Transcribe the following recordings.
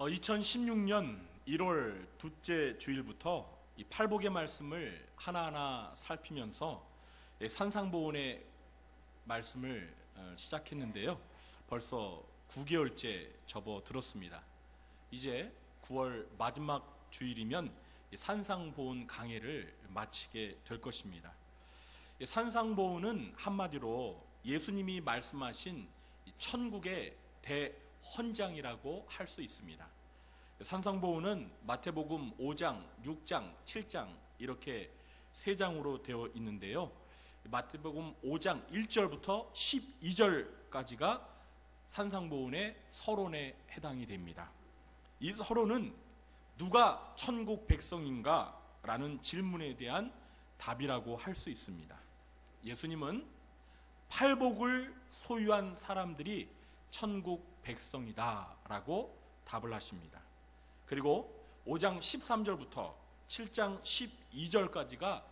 2016년 1월 둘째 주일부터 이 팔복의 말씀을 하나하나 살피면서 산상보훈의 말씀을 시작했는데요. 벌써 9개월째 접어들었습니다. 이제 9월 마지막 주일이면 산상보훈 강해를 마치게 될 것입니다. 산상보훈은 한마디로 예수님이 말씀하신 천국의 대헌장이라고 할 수 있습니다. 산상보훈은 마태복음 5장, 6장, 7장 이렇게 세 장으로 되어 있는데요. 마태복음 5장 1절부터 12절까지가 산상보훈의 서론에 해당이 됩니다. 이 서론은 누가 천국 백성인가? 라는 질문에 대한 답이라고 할 수 있습니다. 예수님은 팔복을 소유한 사람들이 천국 백성이다 라고 답을 하십니다. 그리고 5장 13절부터 7장 12절까지가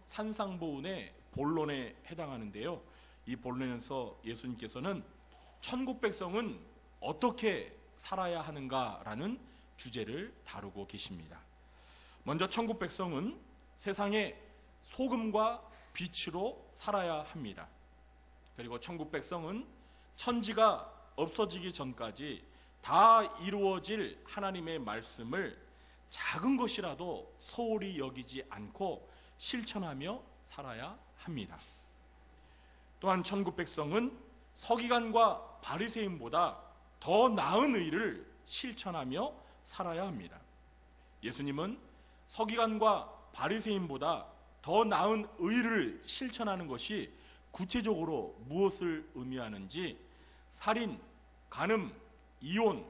산상보훈의 본론에 해당하는데요. 이 본론에서 예수님께서는 천국 백성은 어떻게 살아야 하는가라는 주제를 다루고 계십니다. 먼저 천국 백성은 세상의 소금과 빛으로 살아야 합니다. 그리고 천국 백성은 천지가 없어지기 전까지 다 이루어질 하나님의 말씀을 작은 것이라도 소홀히 여기지 않고 실천하며 살아야 합니다. 또한 천국 백성은 서기관과 바리새인보다 더 나은 의를 실천하며 살아야 합니다. 예수님은 서기관과 바리새인보다 더 나은 의를 실천하는 것이 구체적으로 무엇을 의미하는지 살인, 간음, 이혼,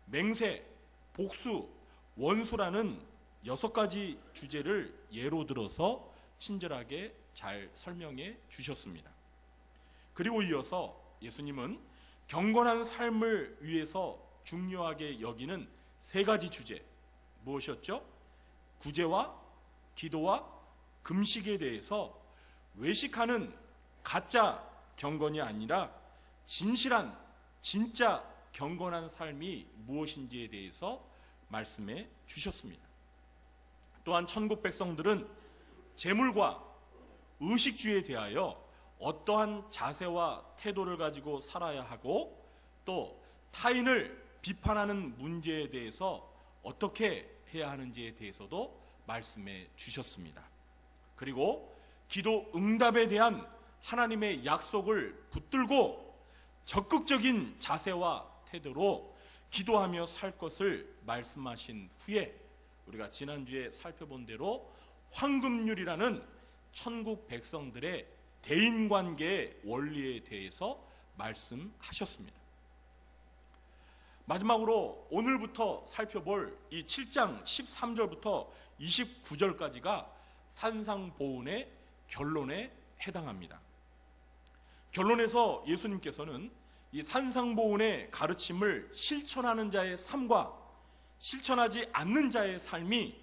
맹세, 복수, 원수라는 6가지 주제를 예로 들어서 친절하게 잘 설명해 주셨습니다. 그리고 이어서 예수님은 경건한 삶을 위해서 중요하게 여기는 3가지 주제, 무엇이었죠? 구제와 기도와 금식에 대해서 외식하는 가짜 경건이 아니라 진실한 진짜 경건한 삶이 무엇인지에 대해서 말씀해 주셨습니다. 또한 천국 백성들은 재물과 의식주에 대하여 어떠한 자세와 태도를 가지고 살아야 하고 또 타인을 비판하는 문제에 대해서 어떻게 해야 하는지에 대해서도 말씀해 주셨습니다. 그리고 기도 응답에 대한 하나님의 약속을 붙들고 적극적인 자세와 태도로 기도하며 살 것을 말씀하신 후에 우리가 지난주에 살펴본 대로 황금률이라는 천국 백성들의 대인관계의 원리에 대해서 말씀하셨습니다. 마지막으로 오늘부터 살펴볼 이 7장 13절부터 29절까지가 산상보훈의 결론에 해당합니다. 결론에서 예수님께서는 이 산상보훈의 가르침을 실천하는 자의 삶과 실천하지 않는 자의 삶이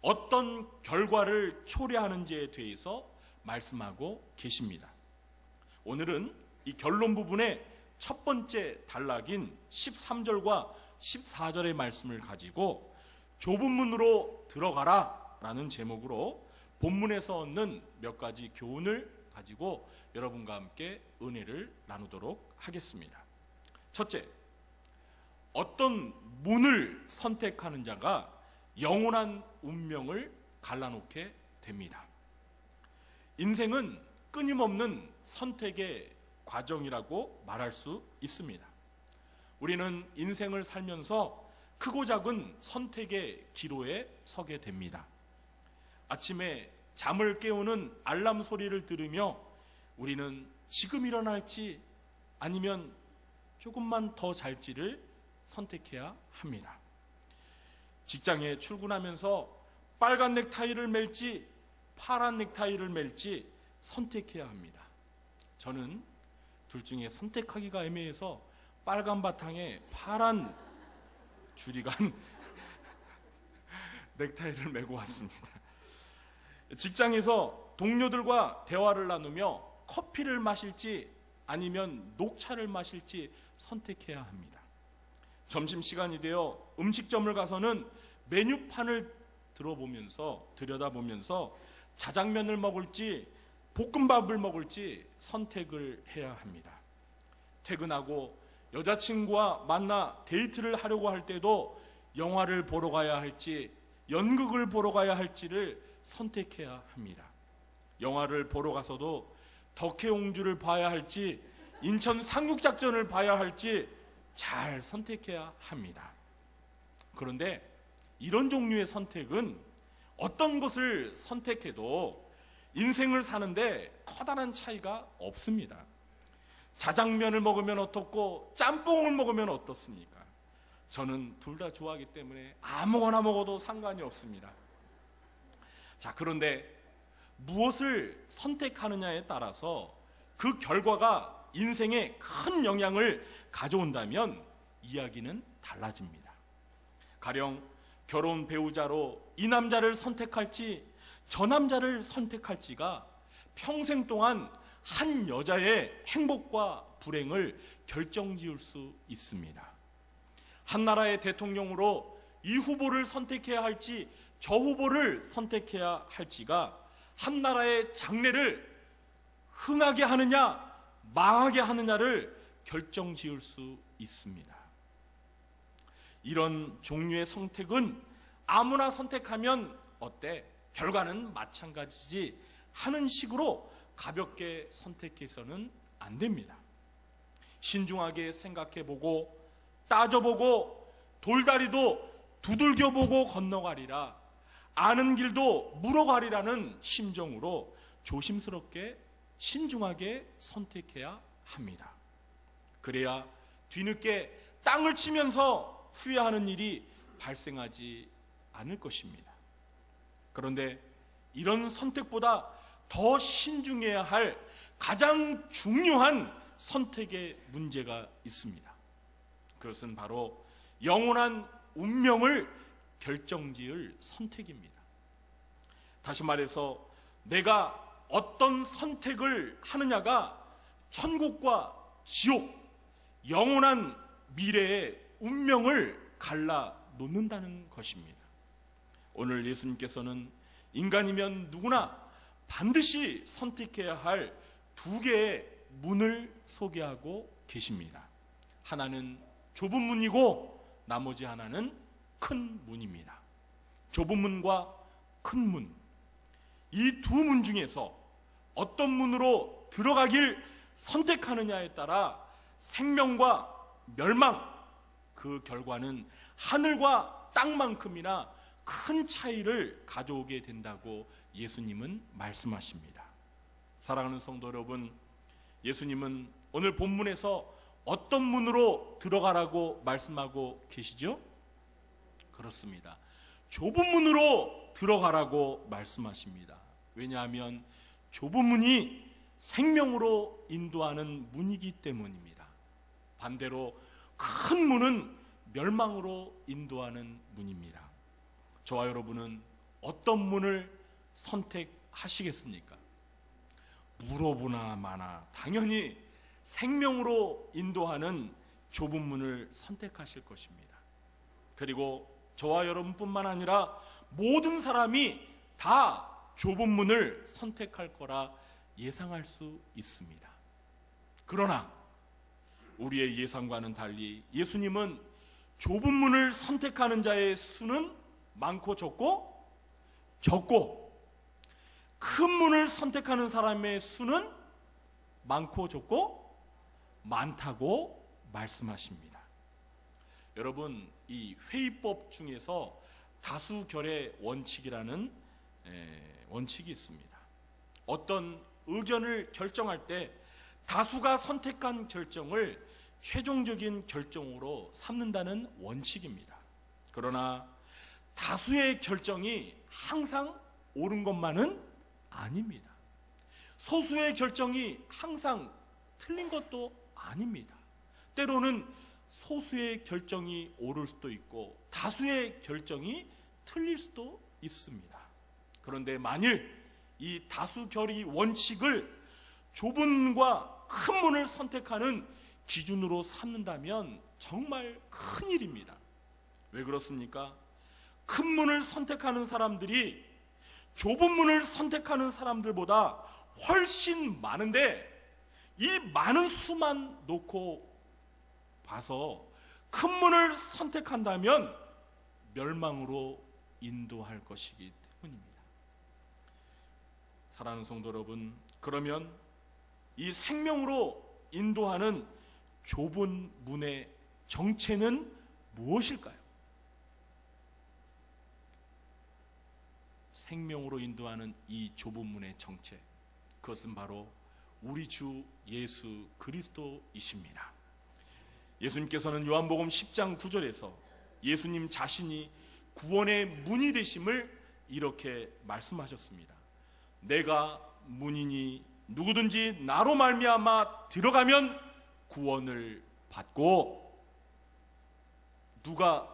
어떤 결과를 초래하는지에 대해서 말씀하고 계십니다. 오늘은 이 결론 부분의 첫 번째 단락인 13절과 14절의 말씀을 가지고 좁은 문으로 들어가라 라는 제목으로 본문에서 얻는 몇 가지 교훈을 가지고 여러분과 함께 은혜를 나누도록 하겠습니다. 첫째, 어떤 문을 선택하는 자가 영원한 운명을 갈라놓게 됩니다. 인생은 끊임없는 선택의 과정이라고 말할 수 있습니다. 우리는 인생을 살면서 크고 작은 선택의 기로에 서게 됩니다. 아침에 잠을 깨우는 알람 소리를 들으며 우리는 지금 일어날지 아니면 조금만 더 잘지를 선택해야 합니다. 직장에 출근하면서 빨간 넥타이를 맬지 파란 넥타이를 맬지 선택해야 합니다. 저는 둘 중에 선택하기가 애매해서 빨간 바탕에 파란 줄이 간 넥타이를 메고 왔습니다. 직장에서 동료들과 대화를 나누며 커피를 마실지 아니면 녹차를 마실지 선택해야 합니다. 점심시간이 되어 음식점을 가서는 메뉴판을 들여다보면서 자장면을 먹을지 볶음밥을 먹을지 선택을 해야 합니다. 퇴근하고 여자친구와 만나 데이트를 하려고 할 때도 영화를 보러 가야 할지 연극을 보러 가야 할지를 선택해야 합니다. 영화를 보러 가서도 덕혜옹주를 봐야 할지 인천 상륙작전을 봐야 할지 잘 선택해야 합니다. 그런데 이런 종류의 선택은 어떤 것을 선택해도 인생을 사는데 커다란 차이가 없습니다. 자장면을 먹으면 어떻고 짬뽕을 먹으면 어떻습니까? 저는 둘 다 좋아하기 때문에 아무거나 먹어도 상관이 없습니다. 자, 그런데 무엇을 선택하느냐에 따라서 그 결과가 인생에 큰 영향을 가져온다면 이야기는 달라집니다. 가령 결혼 배우자로 이 남자를 선택할지 저 남자를 선택할지가 평생 동안 한 여자의 행복과 불행을 결정지을 수 있습니다. 한 나라의 대통령으로 이 후보를 선택해야 할지 저 후보를 선택해야 할지가 한 나라의 장래를 흥하게 하느냐 망하게 하느냐를 결정지을 수 있습니다. 이런 종류의 선택은 아무나 선택하면 어때? 결과는 마찬가지지 하는 식으로 가볍게 선택해서는 안 됩니다. 신중하게 생각해보고 따져보고 돌다리도 두들겨보고 건너가리라, 아는 길도 물어가리라는 심정으로 조심스럽게 신중하게 선택해야 합니다. 그래야 뒤늦게 땅을 치면서 후회하는 일이 발생하지 않을 것입니다. 그런데 이런 선택보다 더 신중해야 할 가장 중요한 선택의 문제가 있습니다. 그것은 바로 영원한 운명을 결정지을 선택입니다. 다시 말해서 내가 어떤 선택을 하느냐가 천국과 지옥, 영원한 미래의 운명을 갈라놓는다는 것입니다. 오늘 예수님께서는 인간이면 누구나 반드시 선택해야 할 두 개의 문을 소개하고 계십니다. 하나는 좁은 문이고 나머지 하나는 큰 문입니다. 좁은 문과 큰 문, 이 두 문 중에서 어떤 문으로 들어가길 선택하느냐에 따라 생명과 멸망, 그 결과는 하늘과 땅만큼이나 큰 차이를 가져오게 된다고 예수님은 말씀하십니다. 사랑하는 성도 여러분, 예수님은 오늘 본문에서 어떤 문으로 들어가라고 말씀하고 계시죠? 그렇습니다. 좁은 문으로 들어가라고 말씀하십니다. 왜냐하면 좁은 문이 생명으로 인도하는 문이기 때문입니다. 반대로 큰 문은 멸망으로 인도하는 문입니다. 저와 여러분은 어떤 문을 선택하시겠습니까? 물어보나 마나 당연히 생명으로 인도하는 좁은 문을 선택하실 것입니다. 그리고 저와 여러분뿐만 아니라 모든 사람이 다 좁은 문을 선택할 거라 예상할 수 있습니다. 그러나 우리의 예상과는 달리 예수님은 좁은 문을 선택하는 자의 수는 많고 적고 큰 문을 선택하는 사람의 수는 많고 적고 많다고 말씀하십니다. 여러분, 이 회의법 중에서 다수결의 원칙이라는 원칙이 있습니다. 어떤 의견을 결정할 때 다수가 선택한 결정을 최종적인 결정으로 삼는다는 원칙입니다. 그러나 다수의 결정이 항상 옳은 것만은 아닙니다. 소수의 결정이 항상 틀린 것도 아닙니다. 때로는 소수의 결정이 옳을 수도 있고 다수의 결정이 틀릴 수도 있습니다. 그런데 만일 이 다수결의 원칙을 좁은 문과 큰 문을 선택하는 기준으로 삼는다면 정말 큰일입니다. 왜 그렇습니까? 큰 문을 선택하는 사람들이 좁은 문을 선택하는 사람들보다 훨씬 많은데, 이 많은 수만 놓고 봐서 큰 문을 선택한다면 멸망으로 인도할 것이기 때문입니다. 사랑하는 성도 여러분, 그러면 이 생명으로 인도하는 좁은 문의 정체는 무엇일까요? 생명으로 인도하는 이 좁은 문의 정체, 그것은 바로 우리 주 예수 그리스도이십니다. 예수님께서는 요한복음 10장 9절에서 예수님 자신이 구원의 문이 되심을 이렇게 말씀하셨습니다. 내가 문이니 누구든지 나로 말미암아 들어가면 구원을 받고. 누가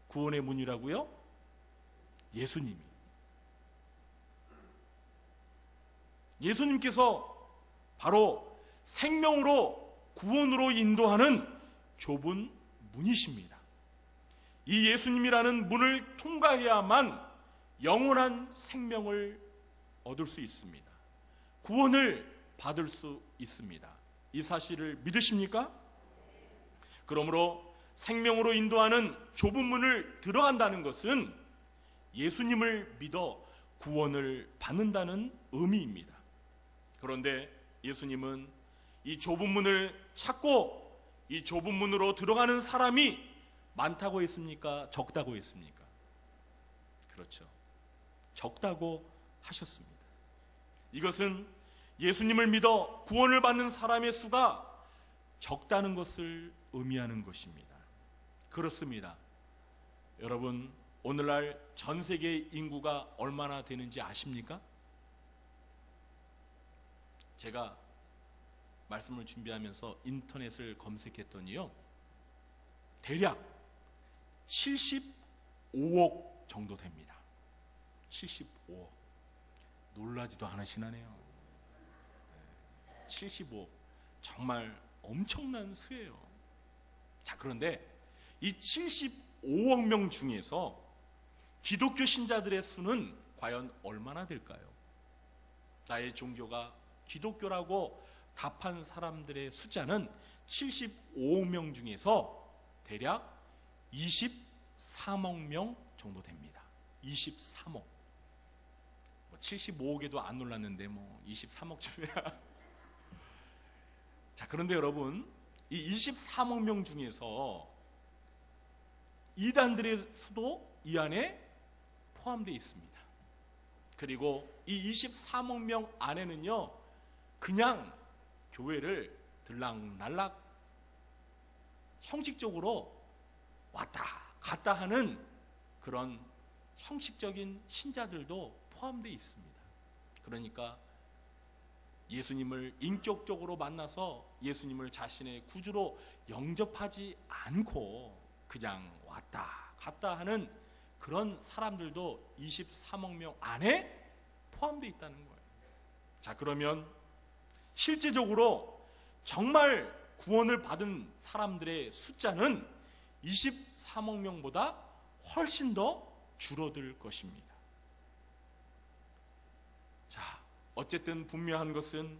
구원의 문이라고요? 예수님이. 예수님께서 바로 생명으로 구원으로 인도하는 좁은 문이십니다. 이 예수님이라는 문을 통과해야만 영원한 생명을 얻을 수 있습니다. 구원을 받을 수 있습니다. 이 사실을 믿으십니까? 그러므로 생명으로 인도하는 좁은 문을 들어간다는 것은 예수님을 믿어 구원을 받는다는 의미입니다. 그런데 예수님은 이 좁은 문을 찾고 이 좁은 문으로 들어가는 사람이 많다고 했습니까? 적다고 했습니까? 그렇죠. 적다고 하셨습니다. 이것은 예수님을 믿어 구원을 받는 사람의 수가 적다는 것을 의미하는 것입니다. 그렇습니다. 여러분, 오늘날 전 세계 인구가 얼마나 되는지 아십니까? 제가 말씀을 준비하면서 인터넷을 검색했더니요, 대략 75억 정도 됩니다. 75억. 놀라지도 않으시나네요. 75억. 정말 엄청난 수예요. 자, 그런데 이 75억 명 중에서 기독교 신자들의 수는 과연 얼마나 될까요? 나의 종교가 기독교라고 답한 사람들의 숫자는 75억 명 중에서 대략 23억 명 정도 됩니다. 23억. 75억에도 안 놀랐는데 23억쯤이야. 자, 그런데 여러분, 이 23억 명 중에서 이단들의 수도 이 안에 포함되어 있습니다. 그리고 이 23억 명 안에는요, 그냥 교회를 들락날락 형식적으로 왔다 갔다 하는 그런 형식적인 신자들도 포함되어 있습니다. 그러니까 예수님을 인격적으로 만나서 예수님을 자신의 구주로 영접하지 않고 그냥 왔다 갔다 하는 그런 사람들도 23억 명 안에 포함되어 있다는 거예요. 자, 그러면 실제적으로 정말 구원을 받은 사람들의 숫자는 23억 명보다 훨씬 더 줄어들 것입니다. 자, 어쨌든 분명한 것은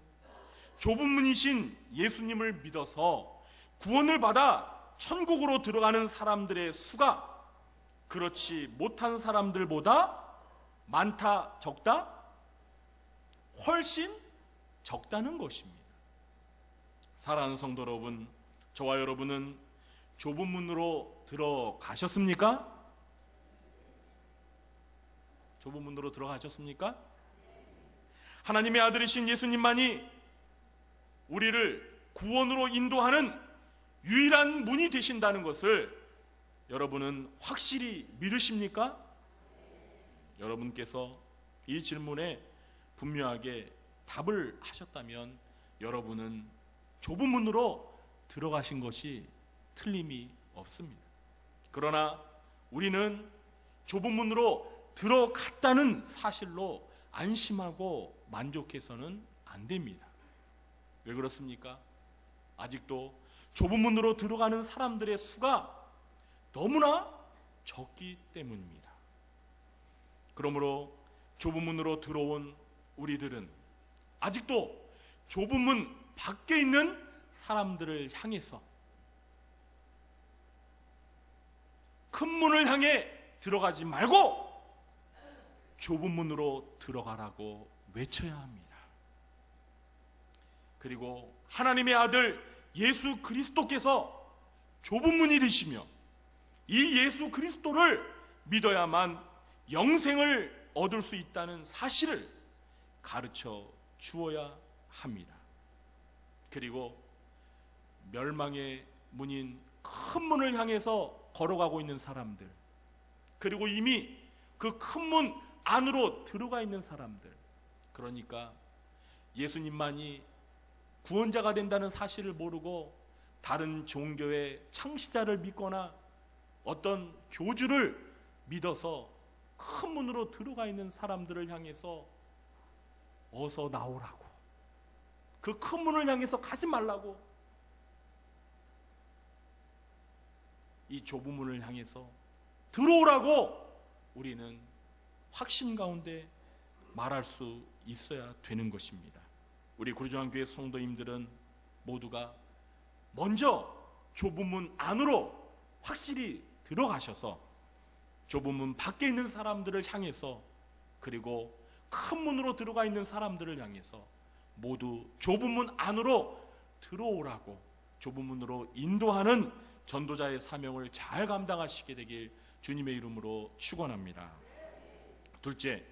좁은 문이신 예수님을 믿어서 구원을 받아 천국으로 들어가는 사람들의 수가 그렇지 못한 사람들보다 많다, 적다? 훨씬 적다는 것입니다. 사랑하는 성도 여러분, 저와 여러분은 좁은 문으로 들어가셨습니까? 좁은 문으로 들어가셨습니까? 하나님의 아들이신 예수님만이 우리를 구원으로 인도하는 유일한 문이 되신다는 것을 여러분은 확실히 믿으십니까? 여러분께서 이 질문에 분명하게 답을 하셨다면 여러분은 좁은 문으로 들어가신 것이 틀림이 없습니다. 그러나 우리는 좁은 문으로 들어갔다는 사실로 안심하고 만족해서는 안 됩니다. 왜 그렇습니까? 아직도 좁은 문으로 들어가는 사람들의 수가 너무나 적기 때문입니다. 그러므로 좁은 문으로 들어온 우리들은 아직도 좁은 문 밖에 있는 사람들을 향해서 큰 문을 향해 들어가지 말고 좁은 문으로 들어가라고 외쳐야 합니다. 그리고 하나님의 아들 예수 그리스도께서 좁은 문이 되시며 이 예수 그리스도를 믿어야만 영생을 얻을 수 있다는 사실을 가르쳐 주어야 합니다. 그리고 멸망의 문인 큰 문을 향해서 걸어가고 있는 사람들, 그리고 이미 그 큰 문 안으로 들어가 있는 사람들, 그러니까 예수님만이 구원자가 된다는 사실을 모르고 다른 종교의 창시자를 믿거나 어떤 교주를 믿어서 큰 문으로 들어가 있는 사람들을 향해서 어서 나오라고, 그 큰 문을 향해서 가지 말라고, 이 좁은 문을 향해서 들어오라고 우리는 확신 가운데 말할 수 있어야 되는 것입니다. 우리 구주한교회 성도님들은 모두가 먼저 좁은 문 안으로 확실히 들어가셔서 좁은 문 밖에 있는 사람들을 향해서, 그리고 큰 문으로 들어가 있는 사람들을 향해서 모두 좁은 문 안으로 들어오라고 좁은 문으로 인도하는 전도자의 사명을 잘 감당하시게 되길 주님의 이름으로 축원합니다. 둘째,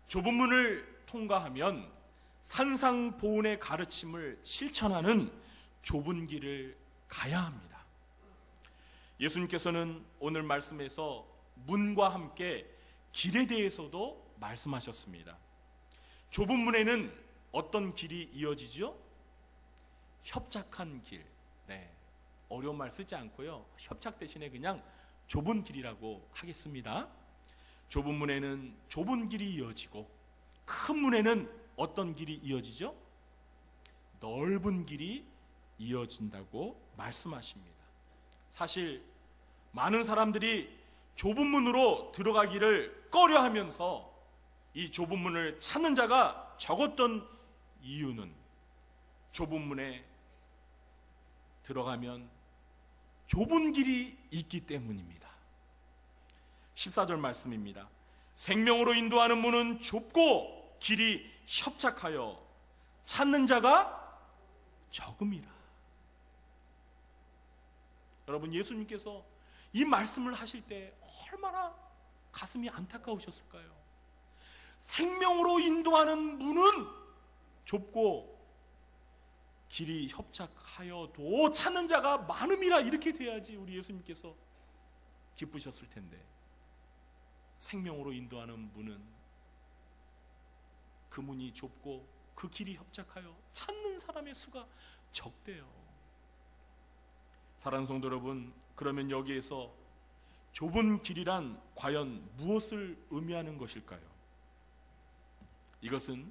좁은 문을 통과하면 산상보훈의 가르침을 실천하는 좁은 길을 가야 합니다. 예수님께서는 오늘 말씀에서 문과 함께 길에 대해서도 말씀하셨습니다. 좁은 문에는 어떤 길이 이어지죠? 협착한 길. 네, 어려운 말 쓰지 않고요, 협착 대신에 그냥 좁은 길이라고 하겠습니다. 좁은 문에는 좁은 길이 이어지고 큰 문에는 어떤 길이 이어지죠? 넓은 길이 이어진다고 말씀하십니다. 사실 많은 사람들이 좁은 문으로 들어가기를 꺼려하면서 이 좁은 문을 찾는 자가 적었던 이유는 좁은 문에 들어가면 좁은 길이 있기 때문입니다. 14절 말씀입니다. 생명으로 인도하는 문은 좁고 길이 협착하여 찾는 자가 적음이라. 여러분, 예수님께서 이 말씀을 하실 때 얼마나 가슴이 안타까우셨을까요? 생명으로 인도하는 문은 좁고 길이 협착하여도 찾는 자가 많음이라, 이렇게 돼야지 우리 예수님께서 기쁘셨을 텐데, 생명으로 인도하는 문은 그 문이 좁고 그 길이 협착하여 찾는 사람의 수가 적대요. 사랑하는 성도 여러분, 그러면 여기에서 좁은 길이란 과연 무엇을 의미하는 것일까요? 이것은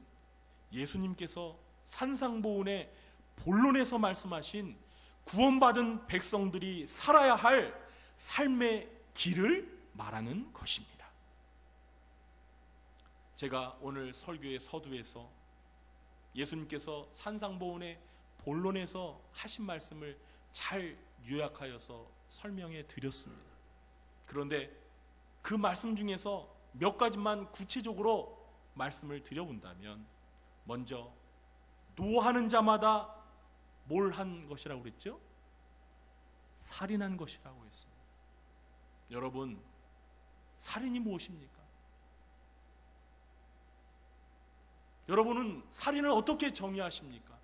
예수님께서 산상보훈의 본론에서 말씀하신 구원받은 백성들이 살아야 할 삶의 길을 말하는 것입니다. 제가 오늘 설교의 서두에서 예수님께서 산상보훈의 본론에서 하신 말씀을 잘 요약하여서 설명해 드렸습니다. 그런데 그 말씀 중에서 몇 가지만 구체적으로 말씀을 드려본다면, 먼저 노하는 자마다 뭘 한 것이라고 그랬죠? 살인한 것이라고 했습니다. 여러분, 살인이 무엇입니까? 여러분은 살인을 어떻게 정의하십니까?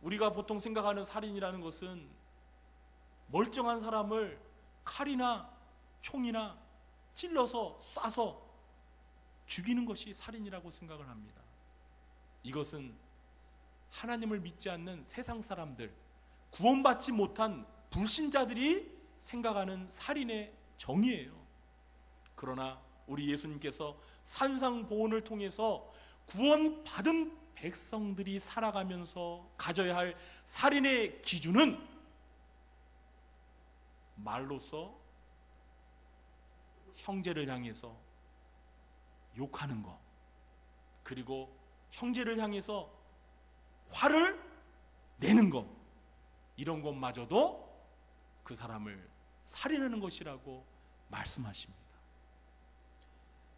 우리가 보통 생각하는 살인이라는 것은 멀쩡한 사람을 칼이나 총이나 찔러서 쏴서 죽이는 것이 살인이라고 생각을 합니다. 이것은 하나님을 믿지 않는 세상 사람들, 구원받지 못한 불신자들이 생각하는 살인의 정의예요. 그러나 우리 예수님께서 산상보훈을 통해서 구원받은 백성들이 살아가면서 가져야 할 살인의 기준은 말로써 형제를 향해서 욕하는 것, 그리고 형제를 향해서 화를 내는 것, 이런 것마저도 그 사람을 살인하는 것이라고 말씀하십니다.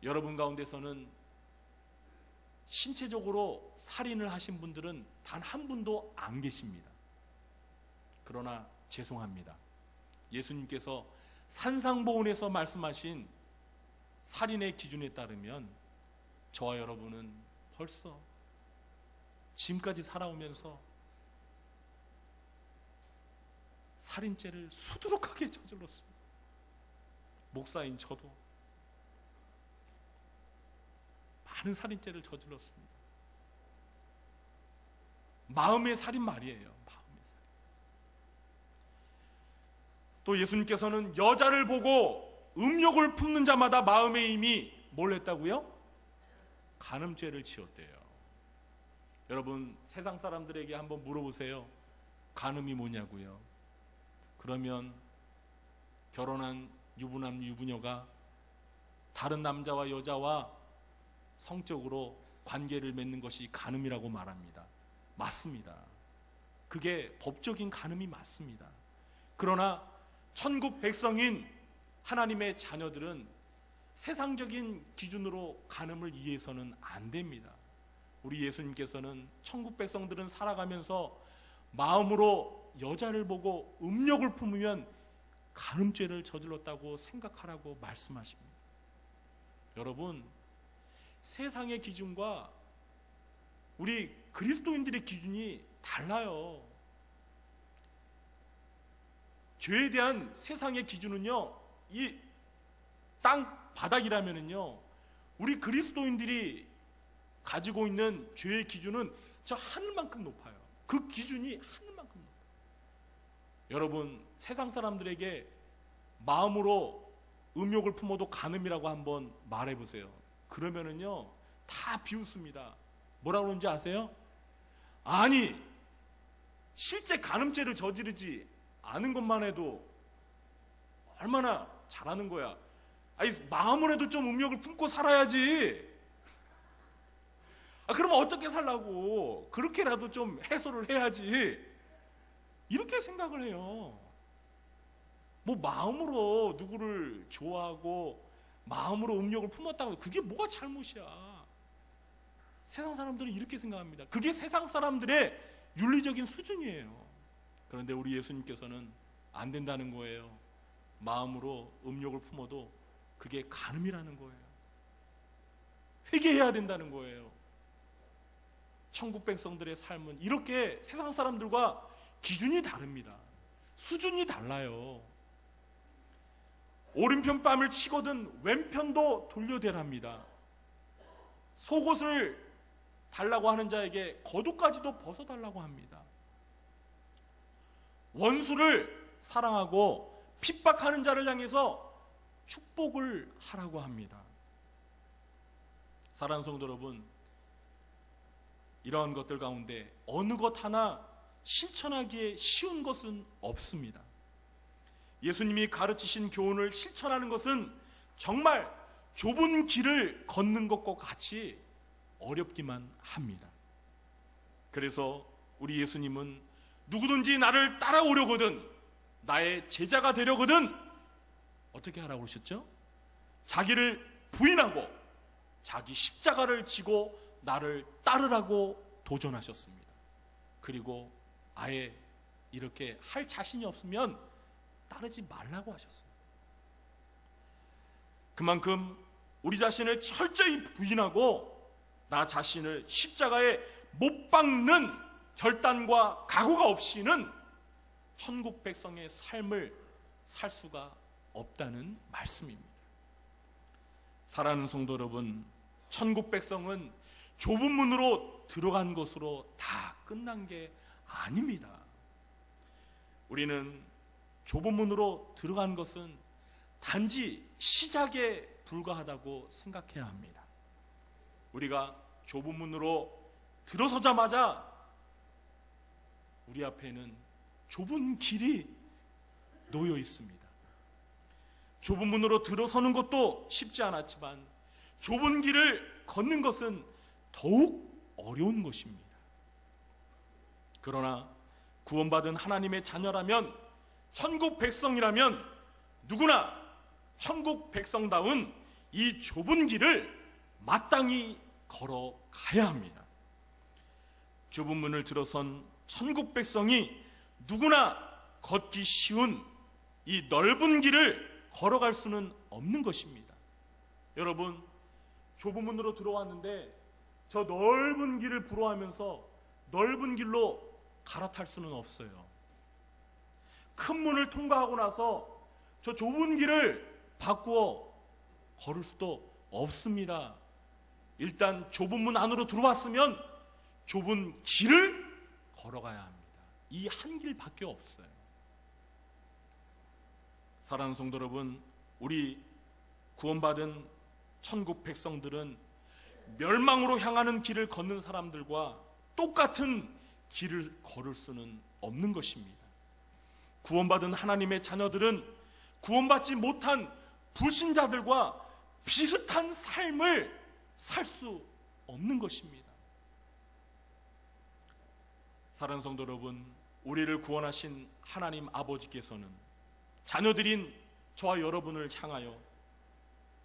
여러분 가운데서는 신체적으로 살인을 하신 분들은 단 한 분도 안 계십니다. 그러나 죄송합니다. 예수님께서 산상보훈에서 말씀하신 살인의 기준에 따르면 저와 여러분은 벌써 지금까지 살아오면서 살인죄를 수두룩하게 저질렀습니다. 목사인 저도 많은 살인죄를 저질렀습니다. 마음의 살인 말이에요. 마음의 살인. 또 예수님께서는 여자를 보고 음욕을 품는 자마다 마음의 힘이 뭘 했다고요? 간음죄를 지었대요. 여러분, 세상 사람들에게 한번 물어보세요. 간음이 뭐냐고요? 그러면 결혼한 유부남 유부녀가 다른 남자와 여자와 성적으로 관계를 맺는 것이 간음이라고 말합니다. 맞습니다. 그게 법적인 간음이 맞습니다. 그러나 천국 백성인 하나님의 자녀들은 세상적인 기준으로 간음을 이해해서는 안 됩니다. 우리 예수님께서는 천국 백성들은 살아가면서 마음으로 여자를 보고 음욕을 품으면 간음죄를 저질렀다고 생각하라고 말씀하십니다. 여러분, 세상의 기준과 우리 그리스도인들의 기준이 달라요. 죄에 대한 세상의 기준은요, 이 땅 바닥이라면은요, 우리 그리스도인들이 가지고 있는 죄의 기준은 저 하늘만큼 높아요. 그 기준이 하늘만큼 높아요. 여러분, 세상 사람들에게 마음으로 음욕을 품어도 간음이라고 한번 말해보세요. 그러면은요, 다 비웃습니다. 뭐라고 그러는지 아세요? 아니, 실제 간음죄를 저지르지 않은 것만 해도 얼마나 잘하는 거야. 아니, 마음으로도 좀 음욕을 품고 살아야지. 그러면 어떻게 살라고? 그렇게라도 좀 해소를 해야지. 이렇게 생각을 해요. 뭐 마음으로 누구를 좋아하고 마음으로 음욕을 품었다고 그게 뭐가 잘못이야. 세상 사람들은 이렇게 생각합니다. 그게 세상 사람들의 윤리적인 수준이에요. 그런데 우리 예수님께서는 안 된다는 거예요. 마음으로 음욕을 품어도 그게 간음이라는 거예요. 회개해야 된다는 거예요. 천국 백성들의 삶은 이렇게 세상 사람들과 기준이 다릅니다. 수준이 달라요. 오른편 뺨을 치거든 왼편도 돌려대랍니다. 속옷을 달라고 하는 자에게 겉옷까지도 벗어달라고 합니다. 원수를 사랑하고 핍박하는 자를 향해서 축복을 하라고 합니다. 사랑하는 성도 여러분, 이러한 것들 가운데 어느 것 하나 실천하기에 쉬운 것은 없습니다. 예수님이 가르치신 교훈을 실천하는 것은 정말 좁은 길을 걷는 것과 같이 어렵기만 합니다. 그래서 우리 예수님은 누구든지 나를 따라오려거든, 나의 제자가 되려거든 어떻게 하라고 그러셨죠? 자기를 부인하고 자기 십자가를 지고 나를 따르라고 도전하셨습니다. 그리고 아예 이렇게 할 자신이 없으면 따르지 말라고 하셨습니다. 그만큼 우리 자신을 철저히 부인하고 나 자신을 십자가에 못 박는 결단과 각오가 없이는 천국 백성의 삶을 살 수가 없다는 말씀입니다. 사랑하는 성도 여러분, 천국 백성은 좁은 문으로 들어간 것으로 다 끝난 게 아닙니다. 우리는 좁은 문으로 들어간 것은 단지 시작에 불과하다고 생각해야 합니다. 우리가 좁은 문으로 들어서자마자 우리 앞에는 좁은 길이 놓여 있습니다. 좁은 문으로 들어서는 것도 쉽지 않았지만 좁은 길을 걷는 것은 더욱 어려운 것입니다. 그러나 구원받은 하나님의 자녀라면, 천국 백성이라면 누구나 천국 백성다운 이 좁은 길을 마땅히 걸어가야 합니다. 좁은 문을 들어선 천국 백성이 누구나 걷기 쉬운 이 넓은 길을 걸어갈 수는 없는 것입니다. 여러분, 좁은 문으로 들어왔는데 저 넓은 길을 부러워하면서 넓은 길로 갈아탈 수는 없어요. 큰 문을 통과하고 나서 저 좁은 길을 바꾸어 걸을 수도 없습니다. 일단 좁은 문 안으로 들어왔으면 좁은 길을 걸어가야 합니다. 이 한 길밖에 없어요. 사랑하는 성도 여러분, 우리 구원받은 천국 백성들은 멸망으로 향하는 길을 걷는 사람들과 똑같은 길을 걸을 수는 없는 것입니다. 구원받은 하나님의 자녀들은 구원받지 못한 불신자들과 비슷한 삶을 살 수 없는 것입니다. 사랑하는 성도 여러분, 우리를 구원하신 하나님 아버지께서는 자녀들인 저와 여러분을 향하여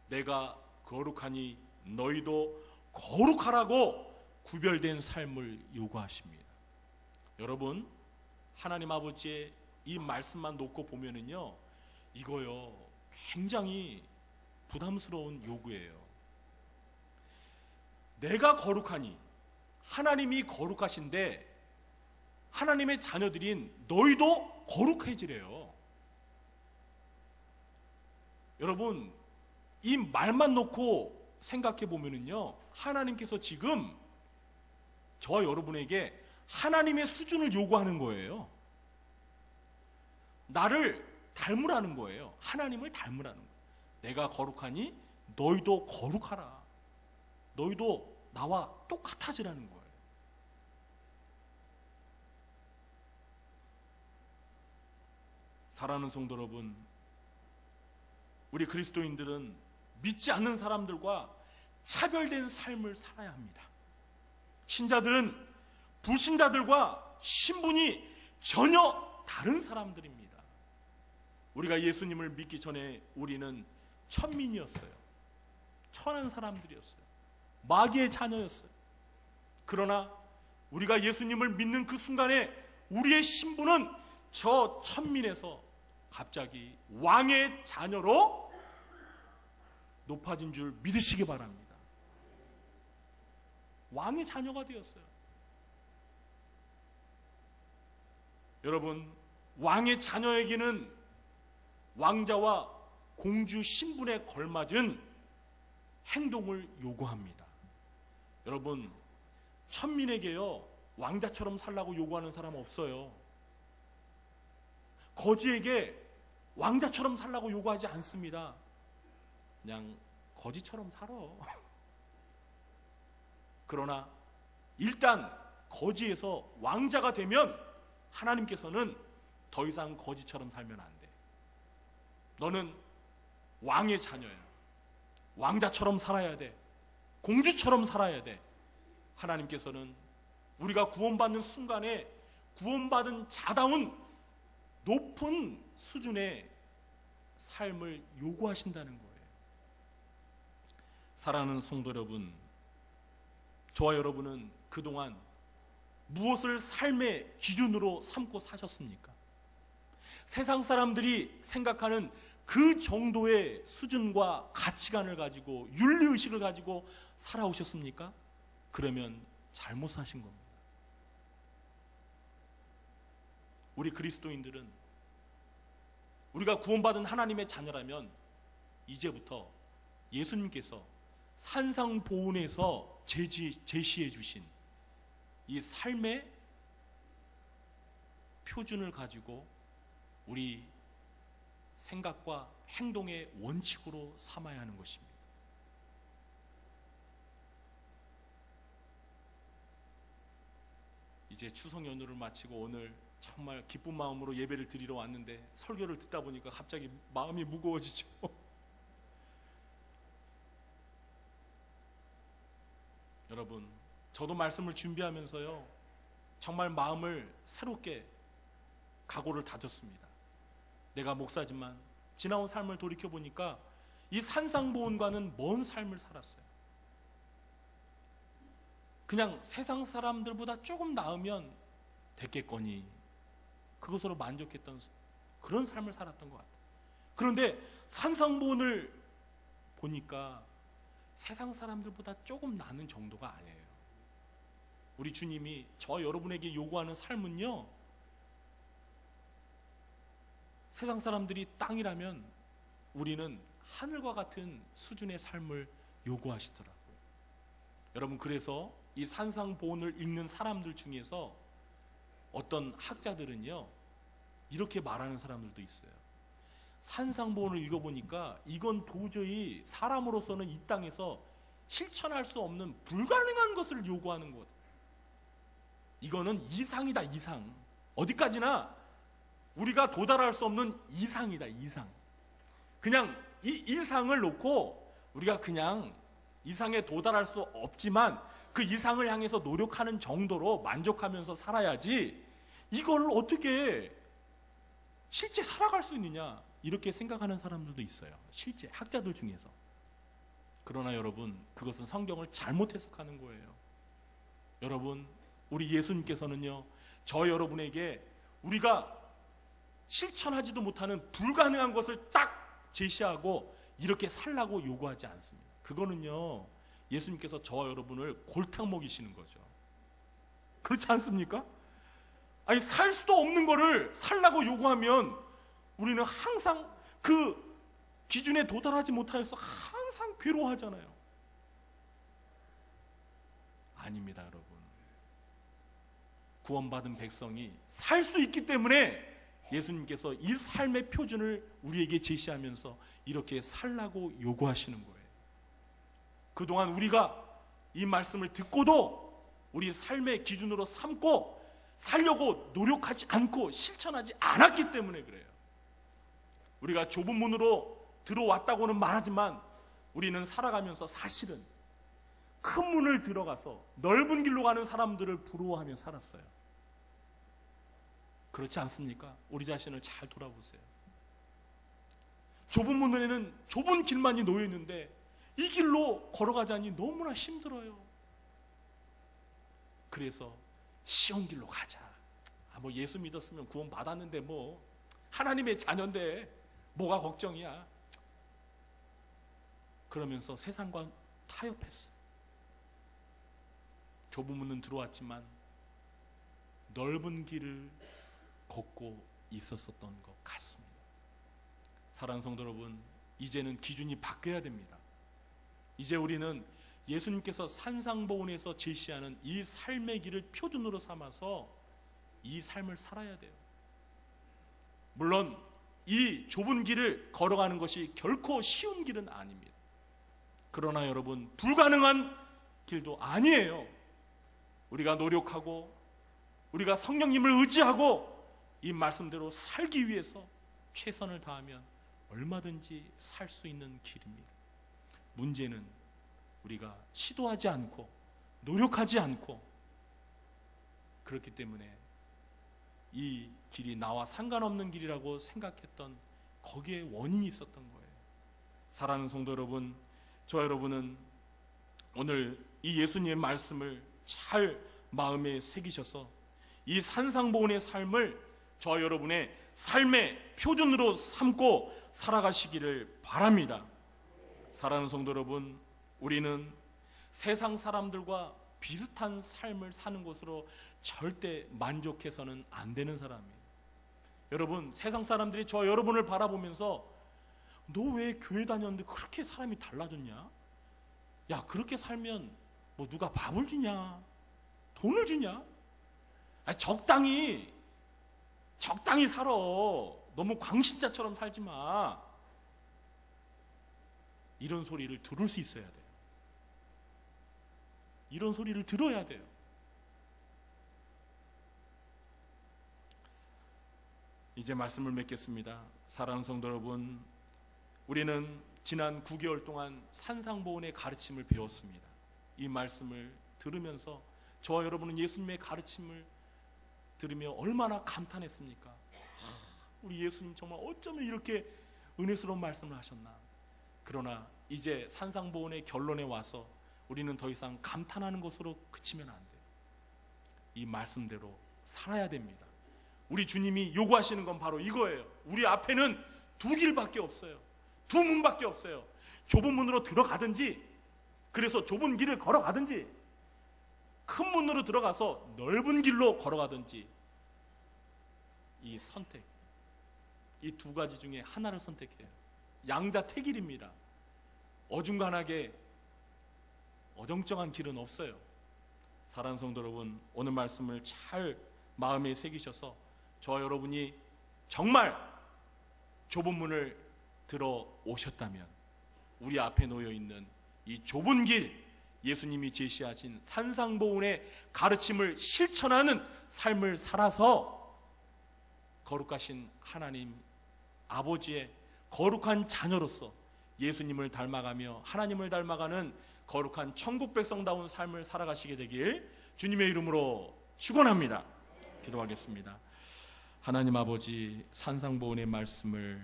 내가 거룩하니 너희도 거룩하라고 구별된 삶을 요구하십니다. 여러분, 하나님 아버지의 이 말씀만 놓고 보면은요, 이거요 굉장히 부담스러운 요구예요. 내가 거룩하니, 하나님이 거룩하신데 하나님의 자녀들인 너희도 거룩해지래요. 여러분, 이 말만 놓고 생각해 보면은요, 하나님께서 지금 저와 여러분에게 하나님의 수준을 요구하는 거예요. 나를 닮으라는 거예요. 하나님을 닮으라는 거예요. 내가 거룩하니 너희도 거룩하라. 너희도 나와 똑같아지라는 거예요. 사랑하는 성도 여러분, 우리 그리스도인들은 믿지 않는 사람들과 차별된 삶을 살아야 합니다. 신자들은 불신자들과 신분이 전혀 다른 사람들입니다. 우리가 예수님을 믿기 전에 우리는 천민이었어요. 천한 사람들이었어요. 마귀의 자녀였어요. 그러나 우리가 예수님을 믿는 그 순간에 우리의 신분은 저 천민에서 갑자기 왕의 자녀로 높아진 줄 믿으시기 바랍니다. 왕의 자녀가 되었어요. 여러분, 왕의 자녀에게는 왕자와 공주 신분에 걸맞은 행동을 요구합니다. 여러분, 천민에게요 왕자처럼 살라고 요구하는 사람 없어요. 거지에게 왕자처럼 살라고 요구하지 않습니다. 그냥 거지처럼 살아. 그러나 일단 거지에서 왕자가 되면 하나님께서는 더 이상 거지처럼 살면 안 돼. 너는 왕의 자녀야. 왕자처럼 살아야 돼. 공주처럼 살아야 돼. 하나님께서는 우리가 구원받는 순간에 구원받은 자다운 높은 수준의 삶을 요구하신다는 거예요. 사랑하는 성도 여러분, 저와 여러분은 그동안 무엇을 삶의 기준으로 삼고 사셨습니까? 세상 사람들이 생각하는 그 정도의 수준과 가치관을 가지고 윤리의식을 가지고 살아오셨습니까? 그러면 잘못 사신 겁니다. 우리 그리스도인들은 우리가 구원받은 하나님의 자녀라면 이제부터 예수님께서 산상보훈에서 제시해 주신 이 삶의 표준을 가지고 우리 생각과 행동의 원칙으로 삼아야 하는 것입니다. 이제 추석 연휴를 마치고 오늘 정말 기쁜 마음으로 예배를 드리러 왔는데 설교를 듣다 보니까 갑자기 마음이 무거워지죠. 여러분, 저도 말씀을 준비하면서요, 정말 마음을 새롭게 각오를 다졌습니다. 내가 목사지만 지나온 삶을 돌이켜보니까 이 산상보훈과는 먼 삶을 살았어요. 그냥 세상 사람들보다 조금 나으면 됐겠거니 그것으로 만족했던 그런 삶을 살았던 것 같아요. 그런데 산상보훈을 보니까 세상 사람들보다 조금 나는 정도가 아니에요. 우리 주님이 저 여러분에게 요구하는 삶은요, 세상 사람들이 땅이라면 우리는 하늘과 같은 수준의 삶을 요구하시더라고요. 여러분, 그래서 이 산상보훈을 읽는 사람들 중에서 어떤 학자들은요, 이렇게 말하는 사람들도 있어요. 산상보훈을 읽어보니까 이건 도저히 사람으로서는 이 땅에서 실천할 수 없는 불가능한 것을 요구하는 것. 이거는 이상이다, 이상. 어디까지나 우리가 도달할 수 없는 이상이다, 이상. 그냥 이 이상을 놓고 우리가 그냥 이상에 도달할 수 없지만 그 이상을 향해서 노력하는 정도로 만족하면서 살아야지 이걸 어떻게 실제 살아갈 수 있느냐, 이렇게 생각하는 사람들도 있어요. 실제 학자들 중에서. 그러나 여러분, 그것은 성경을 잘못 해석하는 거예요. 여러분, 우리 예수님께서는요, 저 여러분에게 우리가 실천하지도 못하는 불가능한 것을 딱 제시하고 이렇게 살라고 요구하지 않습니다. 그거는요, 예수님께서 저와 여러분을 골탕 먹이시는 거죠. 그렇지 않습니까? 아니, 살 수도 없는 거를 살라고 요구하면 우리는 항상 그 기준에 도달하지 못하여서 항상 괴로워하잖아요. 아닙니다, 여러분. 구원받은 백성이 살 수 있기 때문에 예수님께서 이 삶의 표준을 우리에게 제시하면서 이렇게 살라고 요구하시는 거예요. 그동안 우리가 이 말씀을 듣고도 우리 삶의 기준으로 삼고 살려고 노력하지 않고 실천하지 않았기 때문에 그래요. 우리가 좁은 문으로 들어왔다고는 말하지만 우리는 살아가면서 사실은 큰 문을 들어가서 넓은 길로 가는 사람들을 부러워하며 살았어요. 그렇지 않습니까? 우리 자신을 잘 돌아보세요. 좁은 문에는 좁은 길만이 놓여 있는데 이 길로 걸어가자니 너무나 힘들어요. 그래서 쉬운 길로 가자. 뭐 예수 믿었으면 구원 받았는데 뭐 하나님의 자녀인데 뭐가 걱정이야. 그러면서 세상과 타협했어. 좁은 문은 들어왔지만 넓은 길을 걷고 있었던 것 같습니다. 사랑하는 성도 여러분, 이제는 기준이 바뀌어야 됩니다. 이제 우리는 예수님께서 산상보훈에서 제시하는 이 삶의 길을 표준으로 삼아서 이 삶을 살아야 돼요. 물론 이 좁은 길을 걸어가는 것이 결코 쉬운 길은 아닙니다. 그러나 여러분, 불가능한 길도 아니에요. 우리가 노력하고 우리가 성령님을 의지하고 이 말씀대로 살기 위해서 최선을 다하면 얼마든지 살 수 있는 길입니다. 문제는 우리가 시도하지 않고 노력하지 않고 그렇기 때문에 이 길이 나와 상관없는 길이라고 생각했던 거기에 원인이 있었던 거예요. 사랑하는 성도 여러분, 저 여러분은 오늘 이 예수님의 말씀을 잘 마음에 새기셔서 이 산상보훈의 삶을 저 여러분의 삶의 표준으로 삼고 살아가시기를 바랍니다. 사랑하는 성도 여러분, 우리는 세상 사람들과 비슷한 삶을 사는 것으로 절대 만족해서는 안 되는 사람이에요. 여러분, 세상 사람들이 저 여러분을 바라보면서 너 왜 교회 다녔는데 그렇게 사람이 달라졌냐? 야, 그렇게 살면 뭐 누가 밥을 주냐? 돈을 주냐? 아니, 적당히 살아. 너무 광신자처럼 살지 마. 이런 소리를 들을 수 있어야 돼요. 이런 소리를 들어야 돼요. 이제 말씀을 맺겠습니다. 사랑하는 성도 여러분, 우리는 지난 9개월 동안 산상보훈의 가르침을 배웠습니다. 이 말씀을 들으면서 저와 여러분은 예수님의 가르침을 들으며 얼마나 감탄했습니까? 우리 예수님 정말 어쩌면 이렇게 은혜스러운 말씀을 하셨나. 그러나 이제 산상보훈의 결론에 와서 우리는 더 이상 감탄하는 것으로 그치면 안 돼요. 이 말씀대로 살아야 됩니다. 우리 주님이 요구하시는 건 바로 이거예요. 우리 앞에는 두 길밖에 없어요. 두 문밖에 없어요. 좁은 문으로 들어가든지, 그래서 좁은 길을 걸어가든지, 큰 문으로 들어가서 넓은 길로 걸어가든지, 이 선택, 이 두 가지 중에 하나를 선택해요. 양자택일입니다. 어중간하게 어정쩡한 길은 없어요. 사랑하는 성도 여러분, 오늘 말씀을 잘 마음에 새기셔서 저와 여러분이 정말 좁은 문을 들어오셨다면 우리 앞에 놓여있는 이 좁은 길, 예수님이 제시하신 산상보훈의 가르침을 실천하는 삶을 살아서 거룩하신 하나님 아버지의 거룩한 자녀로서 예수님을 닮아가며 하나님을 닮아가는 거룩한 천국 백성다운 삶을 살아가시게 되길 주님의 이름으로 축원합니다. 기도하겠습니다. 하나님 아버지, 산상보훈의 말씀을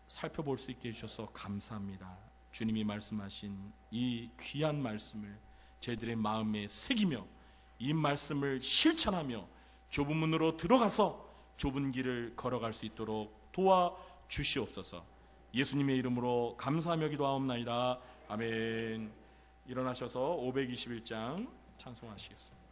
살펴볼 수 있게 해주셔서 감사합니다. 주님이 말씀하신 이 귀한 말씀을 저희들의 마음에 새기며 이 말씀을 실천하며 좁은 문으로 들어가서 좁은 길을 걸어갈 수 있도록 도와주시옵소서. 예수님의 이름으로 감사하며 기도하옵나이다. 아멘. 일어나셔서 521장 찬송하시겠습니다.